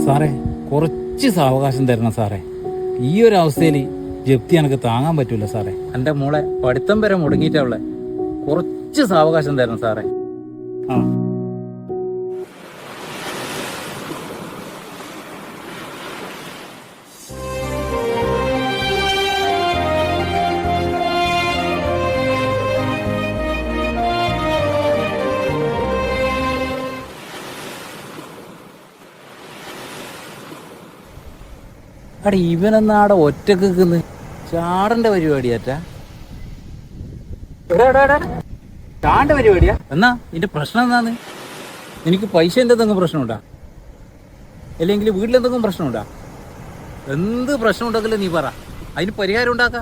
സാറേ, കുറച്ച് സാവകാശം തരണം സാറേ. ഈ ഒരു അവസ്ഥയിൽ ജപ്തി എനിക്ക് താങ്ങാൻ പറ്റൂല സാറേ. എൻ്റെ മോളെ പഠിത്തം വരെ മുടങ്ങിയിട്ടുള്ള കുറച്ച് സാവകാശം തരണം സാറേ. ആ അടെ ഇവനെന്നാടെ ഒറ്റക്ക് നിൽക്കുന്നു. ചാടന്റെ പരിപാടിയാറ്റാ. ചാണ്ട പരിപാടിയാ? എന്നാ ഇതിന്റെ പ്രശ്നം എന്നാന്ന്? എനിക്ക് പൈസ എന്തെങ്കിലും പ്രശ്നമുണ്ടാ? അല്ലെങ്കിൽ വീട്ടിലെന്തെങ്കിലും പ്രശ്നമുണ്ടാ? എന്ത് പ്രശ്നം ഉണ്ടെങ്കിലും നീ പറ, അതിന് പരിഹാരം ഉണ്ടാക്ക.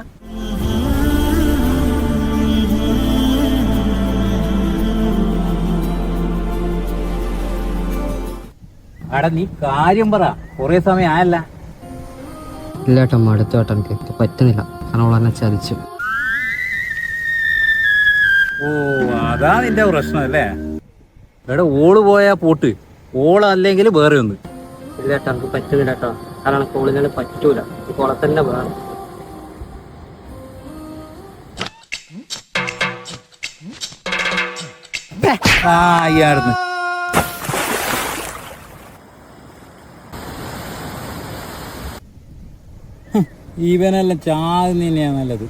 അടാ നീ കാര്യം പറ, കൊറേ സമയം ആയല്ല. ഇല്ല ഏട്ടാ, അടുത്ത ഏട്ടാ എനിക്ക് പറ്റുന്നില്ല. കാരണം അവൾ എന്നെ ചതിച്ചു. ഓ, അതാ നിന്റെ പ്രശ്നം അല്ലേ? എടാ, ഓള് പോയാ പോട്ട്, ഓളല്ലെങ്കിൽ വേറെ ഒന്ന്. ഇല്ല ഏട്ടാ, എനിക്ക് പറ്റുന്നില്ല കേട്ടോ. കാരണം കോളിനാണ് പറ്റൂല, കോളെ തന്നെ വേണം. ആയിരുന്നു ഇവനെല്ലാം ചാകുന്നതന്നെയാ നല്ലത്.